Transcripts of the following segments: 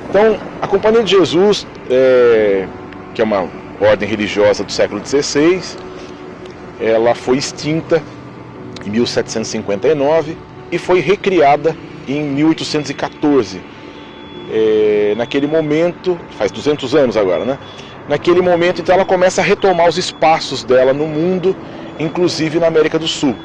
Então, a Companhia de Jesus, que é uma ordem religiosa do século XVI, ela foi extinta em 1759 e foi recriada em 1814. Naquele momento, faz 200 anos agora, né? Naquele momento, então, ela começa a retomar os espaços dela no mundo, inclusive na América do Sul.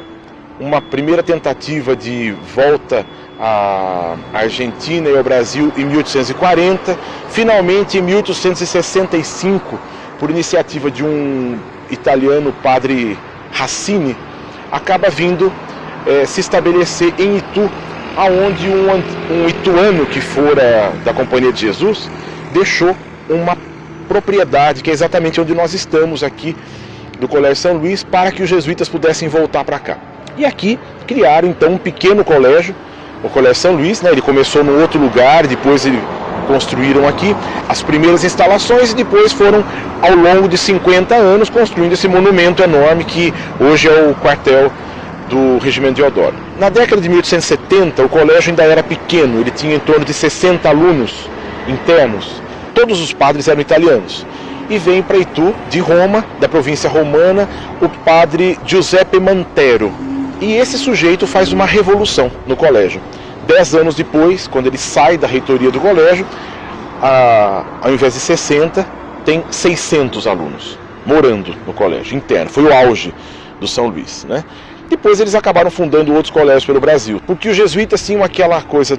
Uma primeira tentativa de volta à Argentina e ao Brasil em 1840, finalmente em 1865, por iniciativa de um italiano, padre Racine, acaba vindo se estabelecer em Itu, aonde um ituano que fora da Companhia de Jesus deixou uma propriedade, que é exatamente onde nós estamos aqui, do Colégio São Luís, para que os jesuítas pudessem voltar para cá. E aqui criaram então um pequeno colégio, o Colégio São Luís, né? Ele começou num outro lugar, depois construíram aqui as primeiras instalações e depois foram, ao longo de 50 anos, construindo esse monumento enorme que hoje é o quartel do Regimento Deodoro. Na década de 1870, o colégio ainda era pequeno, ele tinha em torno de 60 alunos internos, todos os padres eram italianos. E vem para Itu, de Roma, da província romana, o padre Giuseppe Mantero. E esse sujeito faz uma revolução no colégio. 10 anos depois, quando ele sai da reitoria do colégio, ao invés de 60, tem 600 alunos morando no colégio interno. Foi o auge do São Luís, né? Depois eles acabaram fundando outros colégios pelo Brasil, porque os jesuítas tinham aquela coisa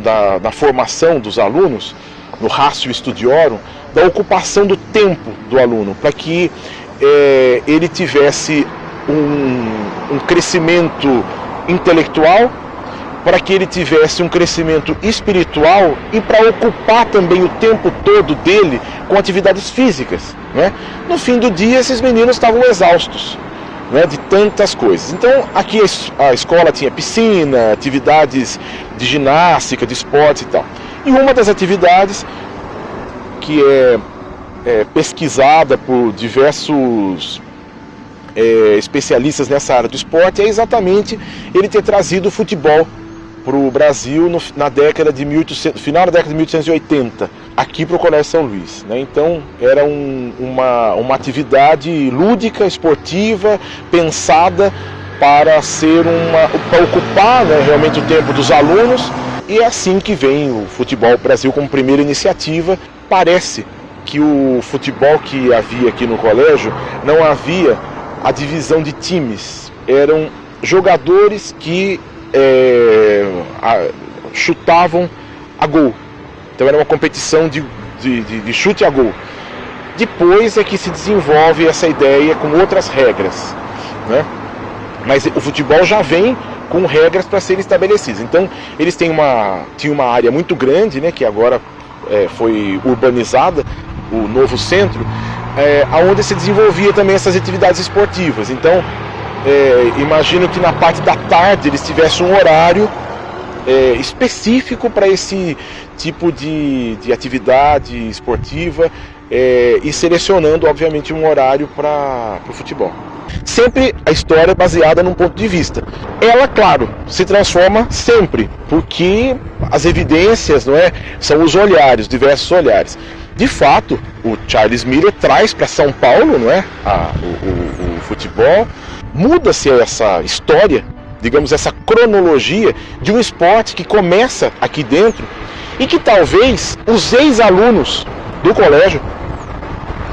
da formação dos alunos, no ratio studiorum, da ocupação do tempo do aluno, para que ele tivesse um crescimento intelectual, para que ele tivesse um crescimento espiritual e para ocupar também o tempo todo dele com atividades físicas, né? No fim do dia, esses meninos estavam exaustos, né, de tantas coisas. Então, aqui a escola tinha piscina, atividades de ginástica, de esportes e tal. E uma das atividades que é pesquisada por diversos especialistas nessa área do esporte é exatamente ele ter trazido o futebol para o Brasil na década de final da década de 1880, aqui para o Colégio São Luís, né? Então era uma atividade lúdica, esportiva, pensada para para ocupar, né, realmente o tempo dos alunos. E é assim que vem o futebol Brasil como primeira iniciativa. Parece que o futebol que havia aqui no colégio não havia a divisão de times, eram jogadores que chutavam a gol. Então era uma competição de chute a gol. Depois é que se desenvolve essa ideia com outras regras, né? Mas o futebol já vem com regras para serem estabelecidas. Então eles tinham uma área muito grande, né, que agora foi urbanizada, o novo centro, onde se desenvolvia também essas atividades esportivas. Então imagino que na parte da tarde eles tivessem um horário específico para esse tipo de atividade esportiva, e selecionando obviamente um horário para o futebol. Sempre a história é baseada num ponto de vista. Ela, claro, se transforma sempre, porque as evidências, não é, são os olhares, diversos olhares. De fato, o Charles Miller traz para São Paulo, não é, o futebol. Muda-se essa história, digamos, essa cronologia de um esporte que começa aqui dentro e que talvez os ex-alunos do colégio,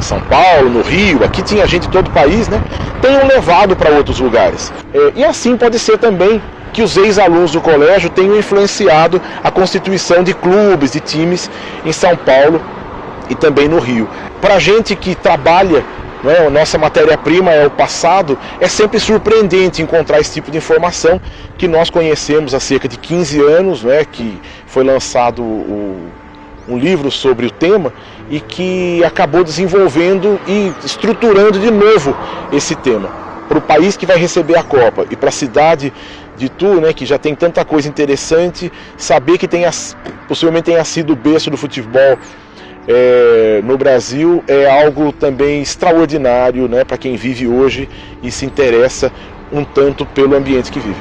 São Paulo, no Rio, aqui tinha gente de todo o país, né, tenham levado para outros lugares. E assim pode ser também que os ex-alunos do colégio tenham influenciado a constituição de clubes, de times em São Paulo e também no Rio. Para a gente que trabalha, a nossa matéria-prima é o passado, é sempre surpreendente encontrar esse tipo de informação que nós conhecemos há cerca de 15 anos, que foi lançado um livro sobre o tema e que acabou desenvolvendo e estruturando de novo esse tema. Para o país que vai receber a Copa e para a cidade de Itu, que já tem tanta coisa interessante, saber que possivelmente tenha sido o berço do futebol no Brasil é algo também extraordinário, para quem vive hoje e se interessa um tanto pelo ambiente que vive.